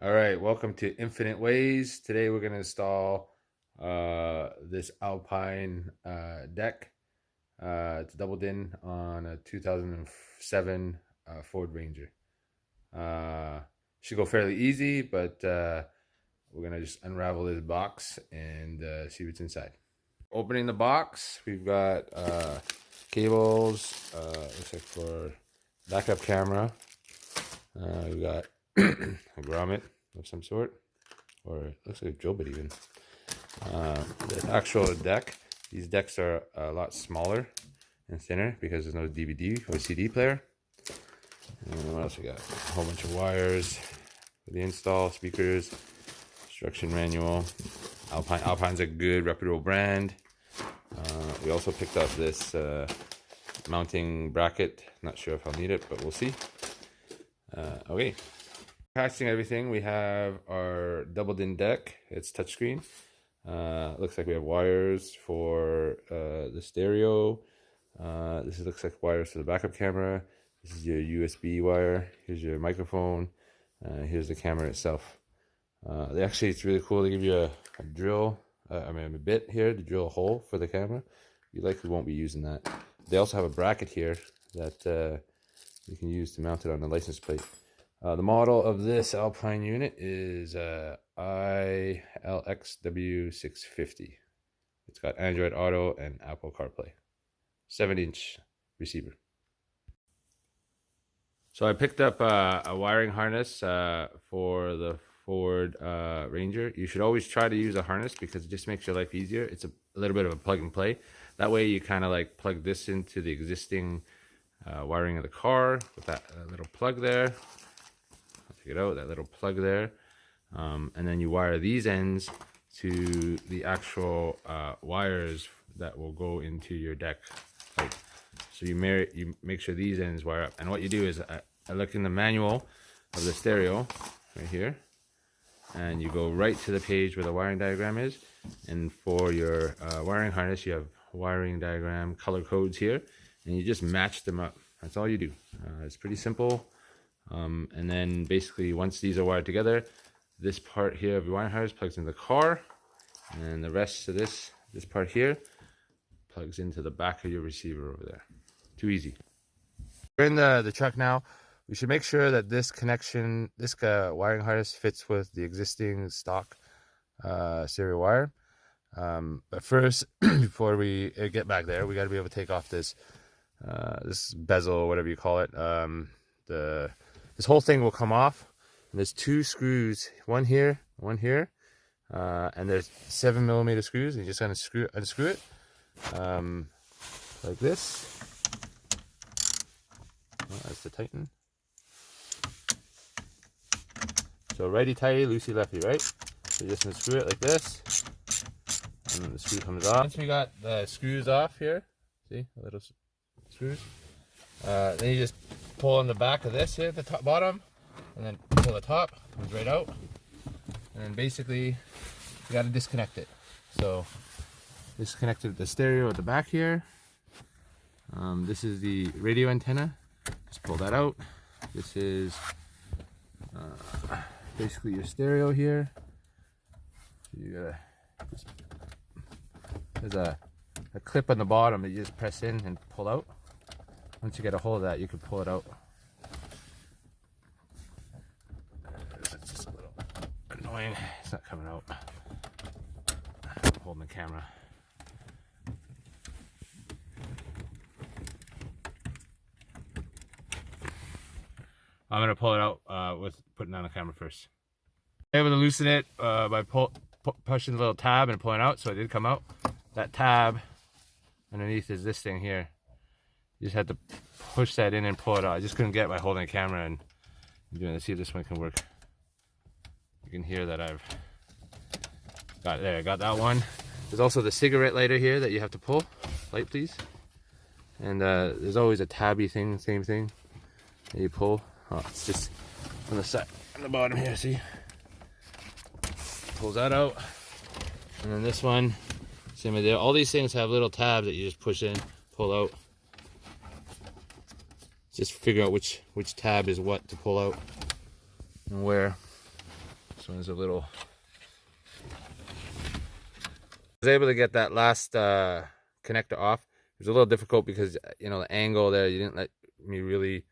All right, welcome to Infinite Ways. Today we're going to install this Alpine deck. It's doubled in on a 2007 Ford Ranger. Should go fairly easy, but we're going to just unravel this box and see what's inside. Opening the box, we've got cables, looks like for backup camera. We've got a grommet of some sort, or it looks like a drill bit even. The actual deck, these decks are a lot smaller and thinner because there's no DVD or CD player. And what else we got? A whole bunch of wires for the install, speakers, instruction manual. Alpine's a good reputable brand. We also picked up this mounting bracket. Not sure if I'll need it, but we'll see. Okay, passing everything, we have our doubled in deck. It's touchscreen. Looks like we have wires for the stereo. This looks like wires for the backup camera. This is your USB wire. Here's your microphone. Here's the camera itself. Actually, it's really cool. They give you a drill, a bit here to drill a hole for the camera. You likely won't be using that. They also have a bracket here that you can use to mount it on the license plate. The model of this Alpine unit is iLX-W650. It's got Android Auto and Apple CarPlay. 7-inch receiver. So I picked up a wiring harness for the Ford Ranger. You should always try to use a harness because it just makes your life easier. It's a little bit of a plug and play. That way you kind of like plug this into the existing wiring of the car with that little plug there. I'll take it out, that little plug there. And then you wire these ends to the actual wires that will go into your deck. So you make sure these ends wire up. And what you do is I look in the manual of the stereo right here, and you go right to the page where the wiring diagram is. And for your wiring harness, you have wiring diagram color codes here, and you just match them up. That's all you do. It's pretty simple. And then basically once these are wired together, this part here of your wiring harness plugs into the car, and the rest of this part here plugs into the back of your receiver over there. Too easy. We're in the truck now. We should make sure that this connection, this wiring harness fits with the existing stock serial wire. But first, before we get back there, we got to be able to take off this bezel, whatever you call it. This whole thing will come off. And there's two screws, one here, and there's 7mm screws. And you just gonna unscrew it like this. Well, that's the tighten. So righty tighty, loosey lefty, right? So just unscrew it like this, and then the screw comes off. Once we got the screws off here, see, the little screws. Then you just pull on the back of this here at the top, bottom, and then pull the top, comes right out. And then basically, you got to disconnect it. So disconnected the stereo at the back here. This is the radio antenna. Just pull that out. This is basically your stereo here. So you gotta there's a clip on the bottom that you just press in and pull out. Once you get a hold of that, you can pull it out. It's just a little annoying. It's not coming out. I'm holding the camera. I'm gonna pull it out with putting on the camera first. I'm able to loosen it by pushing the little tab and pulling out, so it did come out. That tab underneath is this thing here. You just had to push that in and pull it out. I just couldn't get it by holding the camera and doing it. See if this one can work. You can hear that I've got there. I got that one. There's also the cigarette lighter here that you have to pull. Light, please. And there's always a tabby thing, same thing that you pull. Oh, it's just on the side, on the bottom here. See, pulls that out, and then this one, same idea. All these things have little tabs that you just push in, pull out. Just figure out which tab is what to pull out and where. This one's a little... I was able to get that last connector off. It was a little difficult because, you know, the angle there, you didn't let me really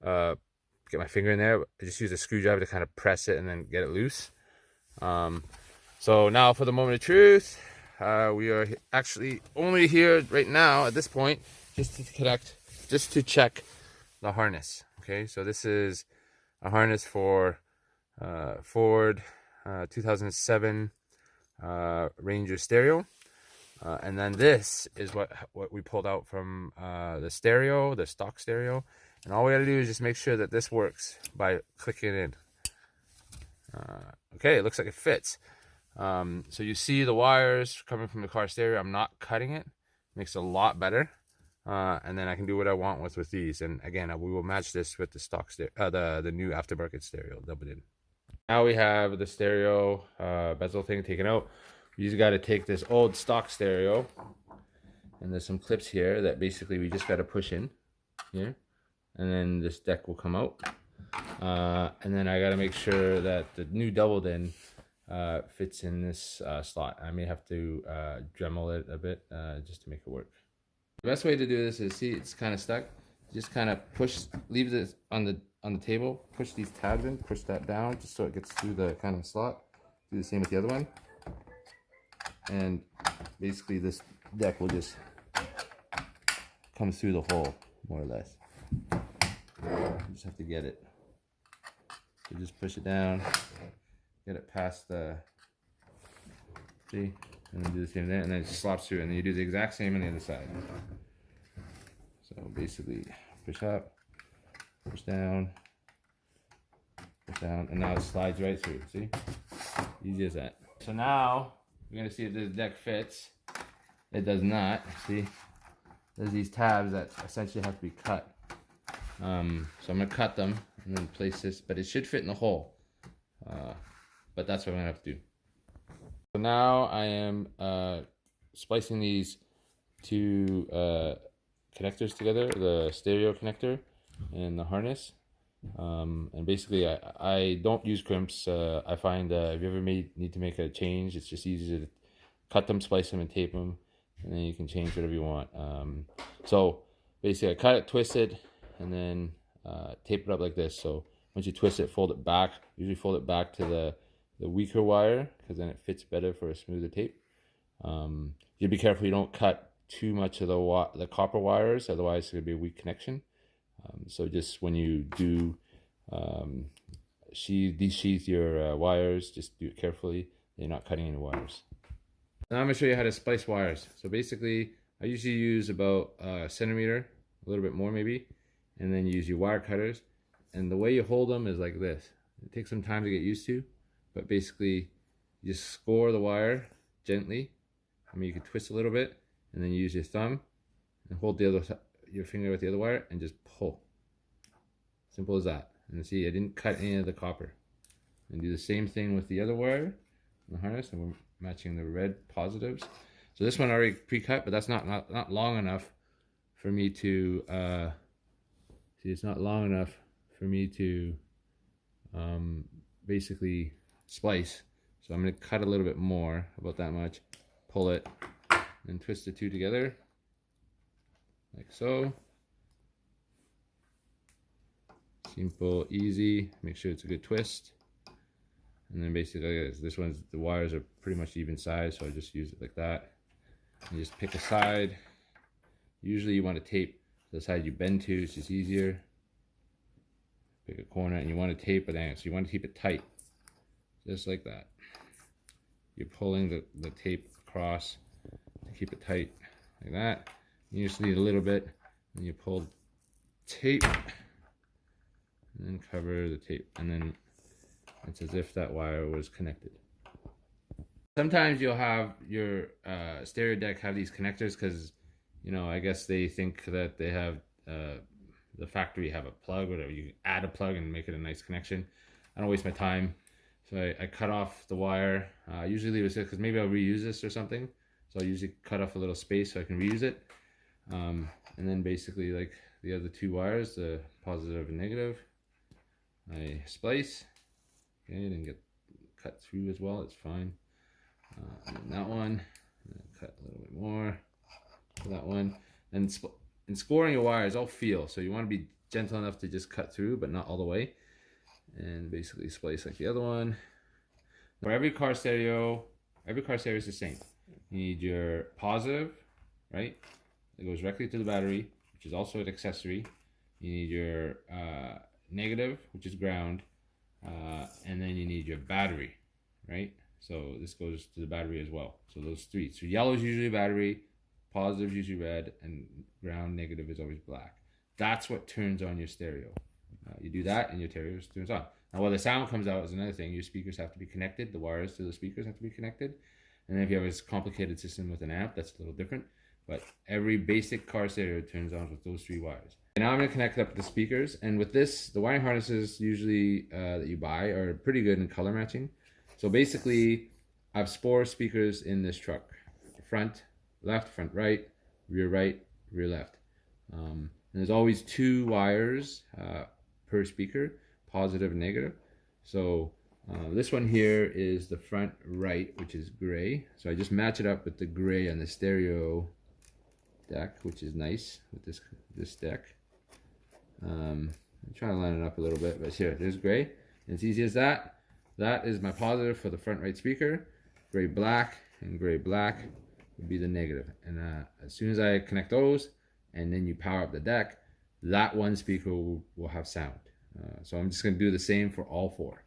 get my finger in there. I just used a screwdriver to kind of press it and then get it loose. So now for the moment of truth, we are actually only here right now at this point just to check the harness. Okay, so this is a harness for Ford 2007 Ranger stereo, and then this is what we pulled out from the stereo, the stock stereo, and all we got to do is just make sure that this works by clicking in. Okay, it looks like it fits. So you see the wires coming from the car stereo. I'm not cutting it. Makes it a lot better. And then I can do what I want with these. And again, we will match this with the stock stereo, the new aftermarket stereo doubled in. Now we have the stereo bezel thing taken out. You just got to take this old stock stereo, and there's some clips here that basically we just got to push in here, and then this deck will come out. And then I got to make sure that the new doubled in fits in this slot. I may have to Dremel it a bit just to make it work. The best way to do this is, see, it's kind of stuck. Just kind of push, leave this on the table, push these tabs in, push that down just so it gets through the kind of slot. Do the same with the other one. And basically this deck will just come through the hole, more or less. You just have to get it. So just push it down, get it past the, see, and then do the same there, and then it slops through, and then you do the exact same on the other side. So basically, push up, push down, and now it slides right through. See? Easy as that. So now we're gonna see if this deck fits. It does not. See? There's these tabs that essentially have to be cut. So I'm gonna cut them and then place this, but it should fit in the hole. But that's what I'm gonna have to do. So now I am splicing these two connectors together, the stereo connector and the harness. And basically I don't use crimps. I find if you ever need to make a change, it's just easier to cut them, splice them, and tape them, and then you can change whatever you want. So basically I cut it, twist it, and then tape it up like this. So once you twist it, fold it back. Usually fold it back to the weaker wire, because then it fits better for a smoother tape. You be careful you don't cut too much of the copper wires, otherwise it's going to be a weak connection. So just when you do desheath your wires, just do it carefully. You're not cutting any wires. Now I'm going to show you how to splice wires. So basically I usually use about a centimeter, a little bit more maybe, and then you use your wire cutters. And the way you hold them is like this. It takes some time to get used to, but basically you just score the wire gently. I mean, you can twist a little bit, and then you use your thumb and hold your finger with the other wire and just pull. Simple as that. And see, I didn't cut any of the copper. And do the same thing with the other wire, the harness, and we're matching the red positives. So this one already pre-cut, but that's not long enough for me to see. It's not long enough for me to basically splice. So I'm going to cut a little bit more, about that much, pull it, and twist the two together like so. Simple, easy. Make sure it's a good twist. And then basically this one's, the wires are pretty much even size, so I just use it like that. And just pick a side. Usually you want to tape the side you bend to, it's just easier. Pick a corner, and you want to tape it in, so you want to keep it tight, just like that. You're pulling the tape across to keep it tight, like that. You just need a little bit, and you pull tape, and then cover the tape, and then it's as if that wire was connected. Sometimes you'll have your stereo deck have these connectors because, you know, I guess they think that they have the factory have a plug, or you add a plug and make it a nice connection. I don't waste my time, so I cut off the wire. Usually leave it because maybe I'll reuse this or something, so I usually cut off a little space so I can reuse it. And then basically, like the other two wires, the positive and negative, I splice. Okay, didn't get cut through as well. It's fine. And then that one, cut a little bit more for that one. And in scoring your wires, I'll feel. So you want to be gentle enough to just cut through, but not all the way. And basically splice like the other one. For every car stereo is the same. You need your positive, right? It goes directly to the battery, which is also an accessory. You need your negative, which is ground, and then you need your battery, right? So this goes to the battery as well. So those three. So yellow is usually battery, positive is usually red, and ground negative is always black. That's what turns on your stereo. You do that and your stereo turns on. Now while the sound comes out is another thing. Your speakers have to be connected. The wires to the speakers have to be connected. And then if you have a complicated system with an amp, that's a little different. But every basic car stereo turns on with those three wires. And now I'm going to connect up the speakers. And with this, the wiring harnesses usually that you buy are pretty good in color matching. So basically, I have 4 speakers in this truck. Front, left, front, right, rear, left. And there's always 2 wires per speaker, positive and negative. So this one here is the front right, which is gray. So I just match it up with the gray on the stereo deck, which is nice with this deck. I'm trying to line it up a little bit, but here, there's gray. And it's easy as that. That is my positive for the front right speaker. Gray black and gray black would be the negative. And as soon as I connect those, and then you power up the deck, that one speaker will have sound. So I'm just going to do the same for all 4.